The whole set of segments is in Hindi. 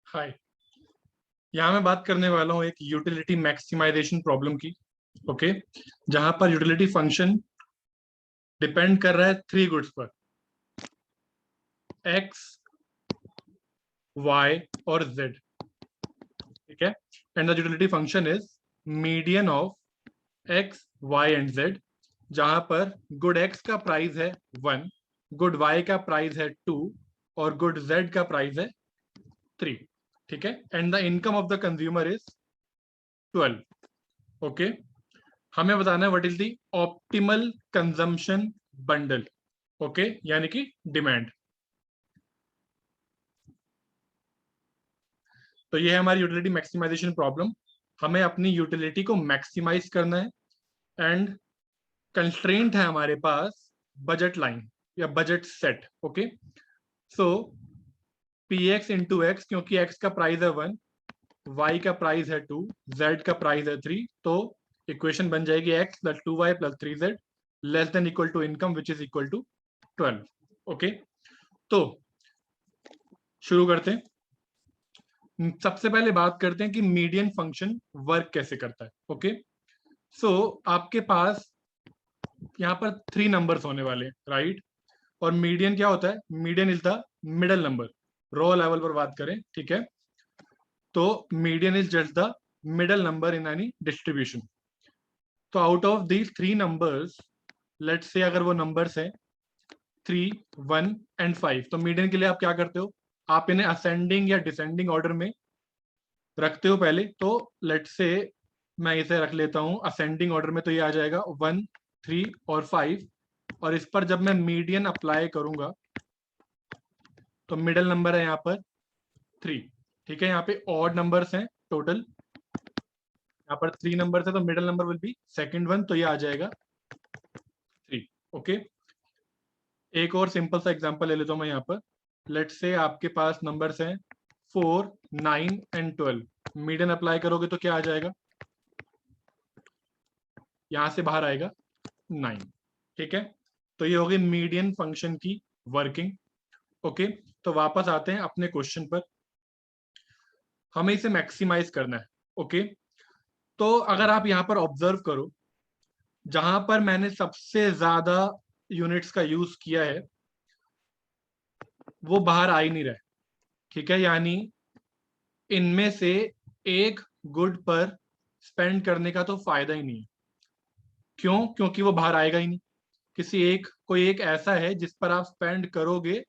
हाय। यहाँ मैं बात करने वाला हूँ एक यूटिलिटी मैक्सिमाइजेशन प्रॉब्लम की। ओके। जहां पर यूटिलिटी फंक्शन डिपेंड कर रहा है थ्री गुड्स पर, एक्स, वाई और जेड। ठीक है। And the utility function is median of X, Y and Z, जहां पर गुड एक्स का प्राइस है 1, गुड वाई का प्राइस है 2 और गुड जेड का प्राइस है 3। ठीक है। And the income of the consumer is 12। Okay. हमें बताना है what is the optimal consumption bundle. Okay, यानी कि डिमांड। तो ये है हमारी यूटिलिटी मैक्सिमाइजेशन प्रॉब्लम। हमें अपनी यूटिलिटी को मैक्सिमाइज करना है एंड कंस्ट्रेंट है हमारे पास बजट लाइन या बजट सेट। ओके। सो पी एक्स इंटू एक्स, क्योंकि एक्स का प्राइस है 1, वाई का प्राइस है 2, जेड का प्राइस है 3, तो इक्वेशन बन जाएगी X plus 2 Y plus 3 Z less than equal to income which is equal to 12। Okay. तो शुरू करते हैं। सबसे पहले बात करते हैं कि मीडियन फंक्शन वर्क कैसे करता है। ओके। सो आपके पास यहाँ पर 3 नंबर्स होने वाले, राइट। और मीडियन क्या होता है? Median is the middle number. Raw level पर बात करें, ठीक है, तो median is just the middle number in any distribution. तो out of these 3 numbers, let's say अगर वो नंबर्स हैं 3, 1 एंड 5, तो मीडियन के लिए आप क्या करते हो? आप इन्हें असेंडिंग या डिसेंडिंग ऑर्डर में रखते हो पहले। तो लेट से मैं इसे रख लेता हूं असेंडिंग ऑर्डर में, तो ये आ जाएगा 1, 3 और 5। और इस पर जब मैं मीडियन अप्लाई करूंगा तो मिडल नंबर है यहाँ पर 3। ठीक है। यहाँ पे ऑड नंबर्स हैं टोटल, यहाँ पर 3 नंबर है, तो middle number will be second one, तो ये आ जाएगा 3। ओके। एक और सिंपल सा एग्जांपल ले लेता हूं मैं यहाँ पर। लेट से आपके पास नंबर्स हैं 4, 9 एंड 12। मीडियन अप्लाई करोगे तो क्या आ जाएगा? यहां से बाहर आएगा 9। ठीक है। तो ये होगी मीडियन फंक्शन की वर्किंग। ओके। तो वापस आते हैं अपने क्वेश्चन पर। हमें इसे मैक्सिमाइज करना है। ओके। तो अगर आप यहां पर ऑब्जर्व करो, जहां पर मैंने सबसे ज्यादा यूनिट्स का यूज किया है वो बाहर आ ही नहीं रहा है। ठीक है। यानी इनमें से एक गुड पर स्पेंड करने का तो फायदा ही नहीं है। क्यों? क्योंकि वो बाहर आएगा ही नहीं। किसी एक कोई एक ऐसा है जिस पर आप स्पेंड करोगे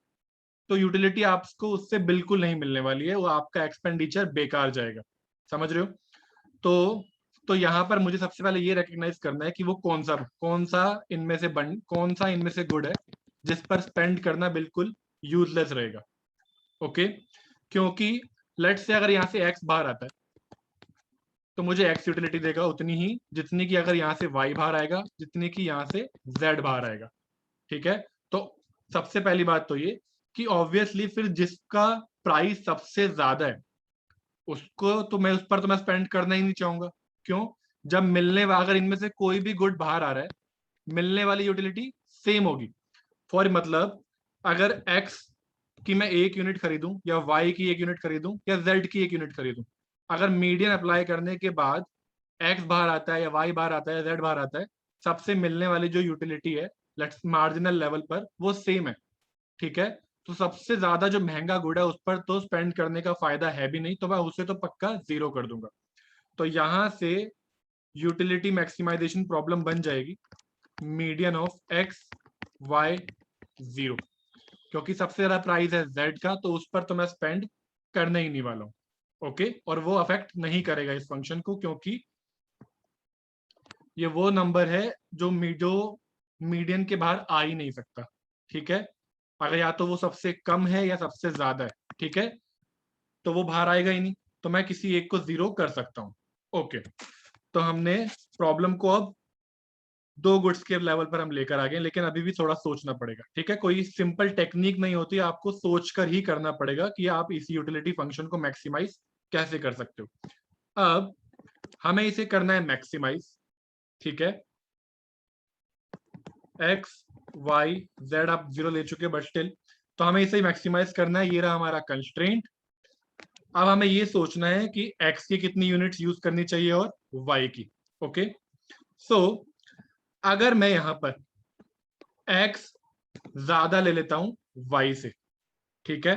तो यूटिलिटी आपको उससे बिल्कुल नहीं मिलने वाली है, वो आपका एक्सपेंडिचर बेकार जाएगा। समझ रहे हो? तो यहाँ पर मुझे सबसे पहले ये रिकग्नाइज करना है कि वो कौन सा इनमें से गुड है जिस पर स्पेंड करना बिल्कुल यूजलेस रहेगा। ओके। क्योंकि लेट से अगर यहाँ से एक्स बाहर आता है तो मुझे एक्स यूटिलिटी देगा उतनी ही जितनी की अगर यहाँ से वाई बाहर आएगा, जितनी की यहाँ से जेड बाहर आएगा। ठीक है। तो सबसे पहली बात तो ये कि ऑब्वियसली फिर जिसका प्राइस सबसे ज्यादा है उसको तो मैं उस पर तो मैं स्पेंड करना ही नहीं चाहूंगा। क्यों? जब अगर इनमें से कोई भी गुड बाहर आ रहा है, मिलने वाली यूटिलिटी सेम होगी। फॉर मतलब अगर एक्स की मैं एक यूनिट खरीदूं या वाई की एक यूनिट खरीदूं या जेड की एक यूनिट खरीदूं, अगर मीडियन अप्लाई करने के बाद एक्स बाहर आता है या वाई बाहर आता है, जेड बाहर आता है, सबसे मिलने वाली जो यूटिलिटी है लेट्स मार्जिनल लेवल पर वो सेम है। ठीक है। तो सबसे ज्यादा जो महंगा गुड है उस पर तो स्पेंड करने का फायदा है भी नहीं, तो मैं उसे तो पक्का 0 कर दूंगा। तो यहां से यूटिलिटी मैक्सिमाइजेशन प्रॉब्लम बन जाएगी मीडियन ऑफ एक्स, वाई, 0। क्योंकि सबसे ज्यादा प्राइस है जेड का, तो उस पर तो मैं स्पेंड करने ही नहीं वाला हूं। ओके। और वो अफेक्ट नहीं करेगा इस फंक्शन को, क्योंकि ये वो नंबर है जो मीडियन के बाहर आ ही नहीं सकता। ठीक है। अगर या तो वो सबसे कम है या सबसे ज्यादा है, ठीक है, तो वो बाहर आएगा ही नहीं, तो मैं किसी एक को 0 कर सकता हूं। ओके। तो हमने प्रॉब्लम को अब 2 गुड्स के लेवल पर हम लेकर आ गए, लेकिन अभी भी थोड़ा सोचना पड़ेगा। ठीक है। कोई सिंपल टेक्निक नहीं होती, आपको सोचकर ही करना पड़ेगा कि आप इस यूटिलिटी फंक्शन को मैक्सिमाइज कैसे कर सकते हो। अब हमें इसे करना है मैक्सिमाइज। ठीक है। एक्स, वाई, जेड आप 0 ले चुके बट स्टिल, तो हमें इसे मैक्सिमाइज करना है। ये रहा हमारा कंस्ट्रेंट। अब हमें ये सोचना है कि x की कितनी यूनिट्स यूज करनी चाहिए और y की। ओके, सो अगर मैं यहां पर x ज्यादा ले लेता हूं y से, ठीक है,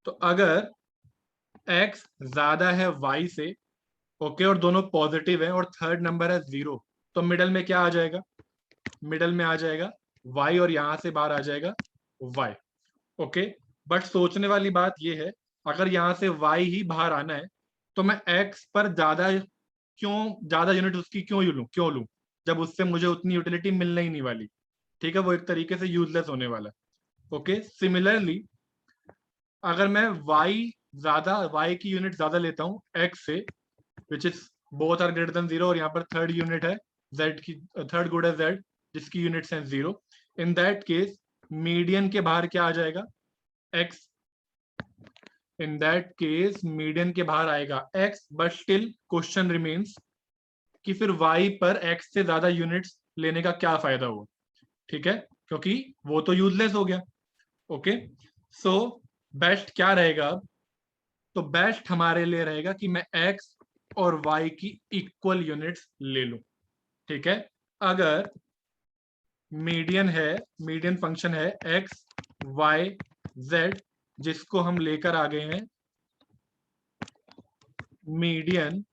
तो अगर x ज्यादा है y से, ओके, और दोनों पॉजिटिव है और थर्ड नंबर है 0, तो मिडल में क्या आ जाएगा? मिडल में आ जाएगा y और यहां से बाहर आ जाएगा y। ओके, बट सोचने वाली बात यह है, अगर यहां से y ही बाहर आना है तो मैं x पर ज्यादा यूनिट उसकी क्यों लूं जब उससे मुझे उतनी यूटिलिटी मिलने ही नहीं वाली। ठीक है, वो एक तरीके से यूजलेस होने वाला है। ओके, सिमिलरली अगर मैं y की यूनिट ज्यादा लेता हूं x से, which is both are greater than 0, और यहाँ पर थर्ड यूनिट है z की, थर्ड गुड है z जिसकी यूनिट्स हैं 0, इन दैट केस मीडियन के बाहर क्या आ जाएगा? x। In that case median के बाहर आएगा x, but still question remains कि फिर y पर x से ज्यादा यूनिट्स लेने का क्या फायदा हुआ? ठीक है, क्योंकि वो तो यूजलेस हो गया। ओके, सो बेस्ट क्या रहेगा अब? तो बेस्ट हमारे लिए रहेगा कि मैं x और y की इक्वल यूनिट्स ले लूं। ठीक है, अगर मीडियन फंक्शन है x y z, जिसको हम लेकर आ गए हैं मीडियन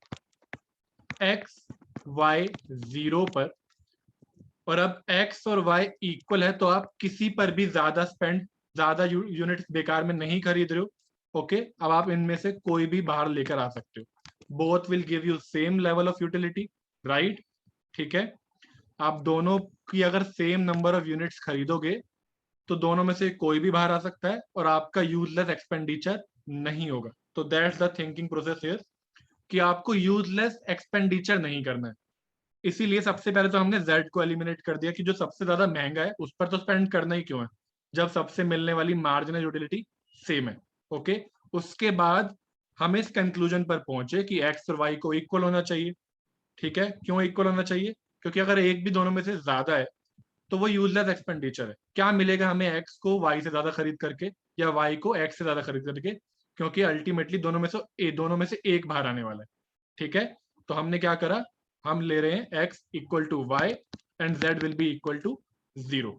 x y 0 पर, और अब x और y इक्वल है, तो आप किसी पर भी ज्यादा यूनिट्स बेकार में नहीं खरीद रहे हो। ओके, अब आप इनमें से कोई भी बाहर लेकर आ सकते हो। Both will give you same level of utility, right? ठीक है, आप दोनों की अगर सेम नंबर ऑफ यूनिट्स खरीदोगे तो दोनों में से कोई भी बाहर आ सकता है और आपका यूजलेस एक्सपेंडिचर नहीं होगा। तो that's the thinking process here, कि आपको यूजलेस एक्सपेंडिचर नहीं करना है। इसीलिए सबसे पहले तो हमने Z को एलिमिनेट कर दिया कि जो सबसे ज्यादा महंगा है उस पर तो स्पेंड करना ही क्यों है जब सबसे मिलने वाली मार्जिनल यूटिलिटी सेम है। ओके, उसके बाद हम इस कंक्लूजन पर पहुंचे कि x और y को इक्वल होना चाहिए। ठीक है, क्यों इक्वल होना चाहिए? क्योंकि अगर एक भी दोनों में से ज्यादा है तो वो यूजलेस एक्सपेंडिचर है। क्या मिलेगा हमें x को y से ज्यादा खरीद करके या y को x से ज्यादा खरीद करके? क्योंकि अल्टीमेटली दोनों में से एक बाहर आने वाला है। ठीक है, तो हमने क्या करा, हम ले रहे हैं x equal to Y and z will be equal to 0।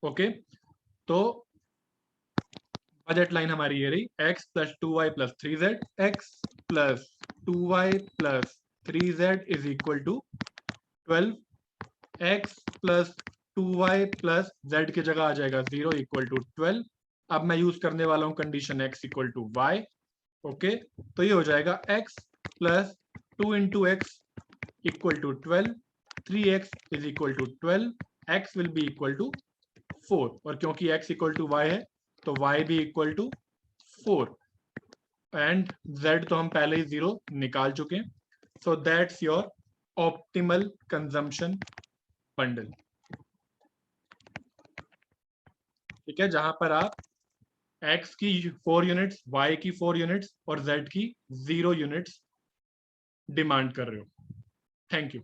Okay, तो बजट लाइन हमारी ये रही, x plus 2y plus 3z, x plus 2y plus 3z is equal to 12, x plus 2y plus z की जगह आ जाएगा 0 इक्वल टू 12। अब मैं यूज करने वाला हूं condition x equal to y। Okay, तो ये हो जाएगा x plus 2 into X equal to 12, 3x is equal to 12, x will be equal to 4, और क्योंकि x इक्वल टू y है तो y भी इक्वल टू 4, एंड z तो हम पहले ही 0 निकाल चुके हैं। So that's your optimal consumption bundle. ठीक है, जहां पर आप x की 4 यूनिट्स, y की 4 यूनिट्स और z की 0 यूनिट्स डिमांड कर रहे हो। Thank you.